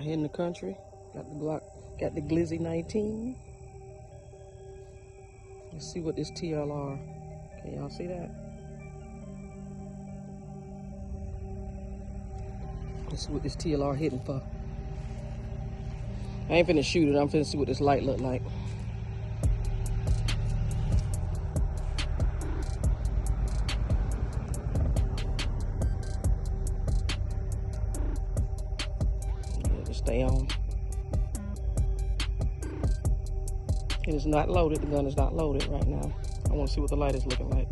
here in the country. Got the Glock, got the Glizzy 19. Let's see what this TLR, can y'all see that? Let's see what this TLR hitting for. I ain't finna shoot it, I'm finna see what this light look like. Yeah, just stay on. It is not loaded, the gun is not loaded right now. I wanna see what the light is looking like.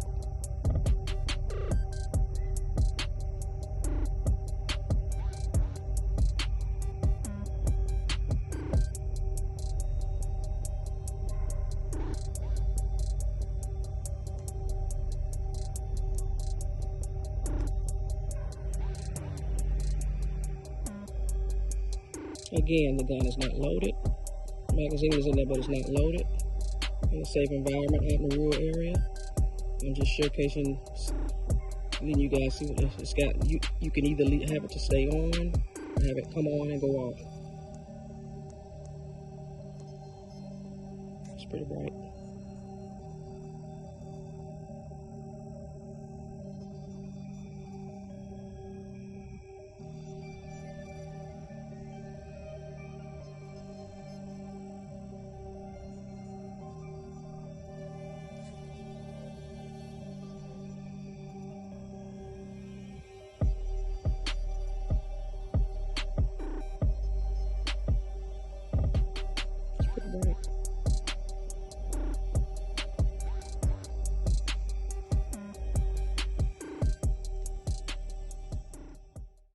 Again, the gun is not loaded. Magazine is in there, but it's not loaded. In a safe environment, out in the rural area. I'm just showcasing, letting you guys see what it's got. You can either have it to stay on, or have it come on and go off. It's pretty bright.